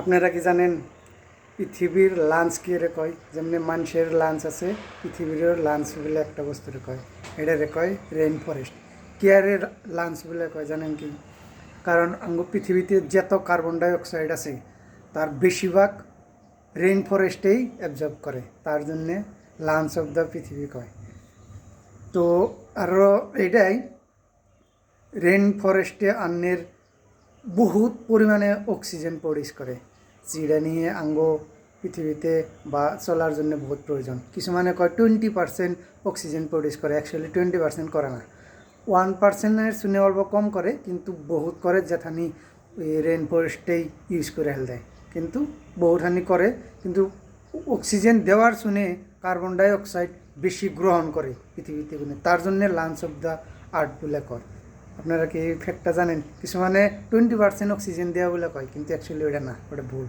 আপনারা কি জানেন পৃথিবীর লাঞ্চ কি রে কয়? যেমনি মানুষের লাঞ্চ আছে, পৃথিবীরও লাঞ্চ বলে একটা বস্তুরে কয়, এটারে কয় রেইন ফরেস্ট। কেয়ারের লাঞ্চ বলে কয় জানেন কি? কারণ আঙ্গ পৃথিবীতে যত কার্বন ডাইঅক্সাইড আছে তার বেশিরভাগ রেইন ফরেস্টেই অ্যাবজর্ব করে, তার জন্যে লাঞ্চ অফ দ্য পৃথিবী কয়। তো আরও এটাই রেইন ফরেস্টে আন্নের বহুত পরিমাণে অক্সিজেন প্রডিউস করে, যেটা নিয়ে আঙ্গ পৃথিবীতে বা চলার জন্য বহুত প্রয়োজন। কিছুমানে কয় 20% অক্সিজেন প্রডিউস করে, অ্যাকচুয়ালি 20% করে না, 1%-এর শুনে অল্প কম করে, কিন্তু বহুত করে যেখানি রেইন ফরেস্টেই ইউজ করে হেল দেয়, কিন্তু বহুখানি করে। কিন্তু অক্সিজেন দেওয়ার শুনে কার্বন ডাইঅক্সাইড বেশি গ্রহণ করে পৃথিবীতে, তার জন্য লাঞ্চ অফ দ্য আর্থ বলে কয়। আপনারা কি এই ফ্যাক্টটা জানেন? কিছু মানে 20% অক্সিজেন দেওয়া বলে কয়, কিন্তু অ্যাকচুয়ালি ওটা না, ওটা ভুল।